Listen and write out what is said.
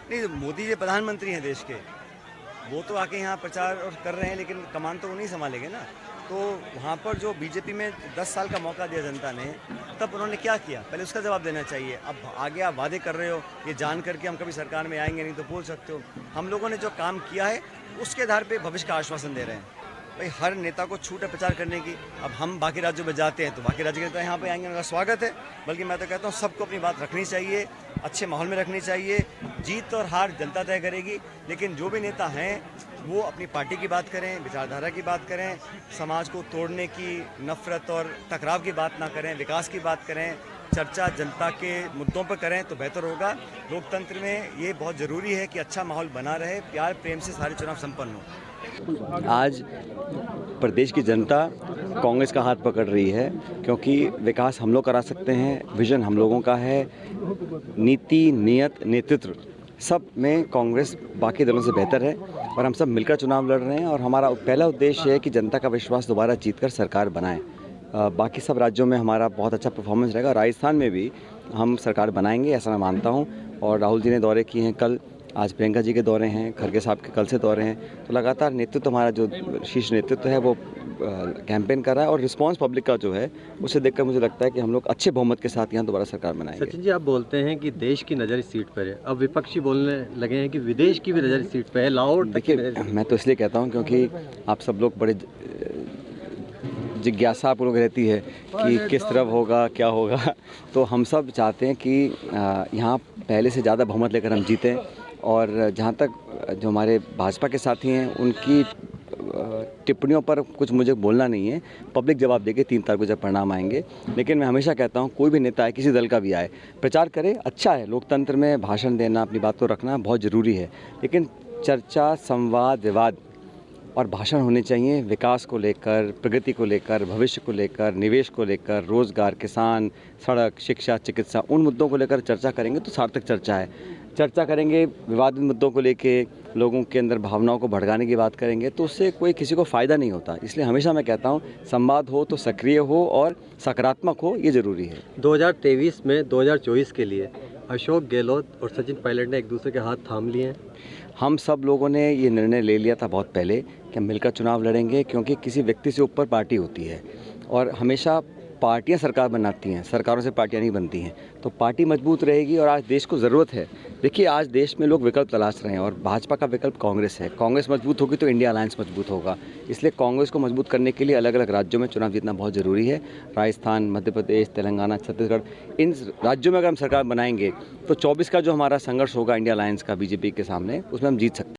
नहीं, मोदी जी प्रधानमंत्री हैं देश के, वो तो आके यहाँ प्रचार और कर रहे हैं, लेकिन कमान तो वो नहीं संभालेंगे ना। तो वहाँ पर जो बीजेपी में 10 साल का मौका दिया जनता ने, तब उन्होंने क्या किया, पहले उसका जवाब देना चाहिए। अब आगे आप वादे कर रहे हो, ये जान करके हम कभी सरकार में आएंगे नहीं तो बोल सकते हो। हम लोगों ने जो काम किया है उसके आधार पर भविष्य का आश्वासन दे रहे हैं। भाई हर नेता को छूट है प्रचार करने की। अब हम बाकी राज्यों में जाते हैं तो बाकी राज्य के नेता यहाँ पे आएंगे, उनका स्वागत है। बल्कि मैं तो कहता हूँ सबको अपनी बात रखनी चाहिए, अच्छे माहौल में रखनी चाहिए। जीत और हार जनता तय करेगी, लेकिन जो भी नेता हैं वो अपनी पार्टी की बात करें, विचारधारा की बात करें, समाज को तोड़ने की, नफरत और टकराव की बात ना करें, विकास की बात करें, चर्चा जनता के मुद्दों पर करें तो बेहतर होगा। लोकतंत्र में ये बहुत ज़रूरी है कि अच्छा माहौल बना रहे, प्यार प्रेम से सारे चुनाव संपन्न हो। आज प्रदेश की जनता कांग्रेस का हाथ पकड़ रही है, क्योंकि विकास हम लोग करा सकते हैं, विजन हम लोगों का है, नीति, नियत, नेतृत्व सब में कांग्रेस बाकी दलों से बेहतर है और हम सब मिलकर चुनाव लड़ रहे हैं। और हमारा पहला उद्देश्य है कि जनता का विश्वास दोबारा जीतकर सरकार बनाएं। बाकी सब राज्यों में हमारा बहुत अच्छा परफॉर्मेंस रहेगा, राजस्थान में भी हम सरकार बनाएंगे ऐसा मैं मानता हूं। और राहुल जी ने दौरे किए हैं कल, आज प्रियंका जी के दौरे हैं, खड़गे साहब के कल से दौरे हैं। तो लगातार नेतृत्व हमारा जो शीर्ष नेतृत्व है वो कैंपेन कर रहा है और रिस्पांस पब्लिक का जो है उसे देखकर मुझे लगता है कि हम लोग अच्छे बहुमत के साथ यहाँ दोबारा सरकार बनाएंगे। सचिन जी, आप बोलते हैं कि देश की नज़र इस सीट पर है, अब विपक्षी बोलने लगे हैं कि विदेश की भी नज़र इस सीट पर है, लाहौर। देखिए, मैं तो इसलिए कहता हूँ क्योंकि आप सब लोग बड़े जिज्ञासा आप लोग रहती है कि किस तरफ होगा, क्या होगा। तो हम सब चाहते हैं कि यहाँ पहले से ज़्यादा बहुमत लेकर हम जीतें। और जहाँ तक जो हमारे भाजपा के साथी हैं उनकी टिप्पणियों पर कुछ मुझे बोलना नहीं है, पब्लिक जवाब देगी 3 तारीख को जब परिणाम आएंगे। लेकिन मैं हमेशा कहता हूँ कोई भी नेता है, किसी दल का भी आए, प्रचार करे, अच्छा है। लोकतंत्र में भाषण देना, अपनी बात को रखना बहुत ज़रूरी है, लेकिन चर्चा, संवाद, विवाद और भाषण होने चाहिए विकास को लेकर, प्रगति को लेकर, भविष्य को लेकर, निवेश को लेकर, रोजगार, किसान, सड़क, शिक्षा, चिकित्सा, उन मुद्दों को लेकर चर्चा करेंगे तो सार्थक चर्चा है। चर्चा करेंगे विवादित मुद्दों को लेके, लोगों के अंदर भावनाओं को भड़काने की बात करेंगे तो उससे कोई किसी को फ़ायदा नहीं होता। इसलिए हमेशा मैं कहता हूँ संवाद हो तो सक्रिय हो और सकारात्मक हो, ये ज़रूरी है। 2023 में 2024 के लिए अशोक गहलोत और सचिन पायलट ने एक दूसरे के हाथ थाम लिए हैं। हम सब लोगों ने ये निर्णय ले लिया था बहुत पहले कि हम मिलकर चुनाव लड़ेंगे, क्योंकि किसी व्यक्ति से ऊपर पार्टी होती है और हमेशा पार्टियां सरकार बनाती हैं, सरकारों से पार्टियां नहीं बनती हैं। तो पार्टी मजबूत रहेगी और आज देश को ज़रूरत है। देखिए, आज देश में लोग विकल्प तलाश रहे हैं और भाजपा का विकल्प कांग्रेस है। कांग्रेस मजबूत होगी तो इंडिया अलायंस मजबूत होगा। इसलिए कांग्रेस को मजबूत करने के लिए अलग अलग राज्यों में चुनाव जीतना बहुत ज़रूरी है। राजस्थान, मध्य प्रदेश, तेलंगाना, छत्तीसगढ़, इन राज्यों में अगर हम सरकार बनाएंगे तो 24 का जो हमारा संघर्ष होगा इंडिया अलायंस का बीजेपी के सामने, उसमें हम जीत सकते हैं।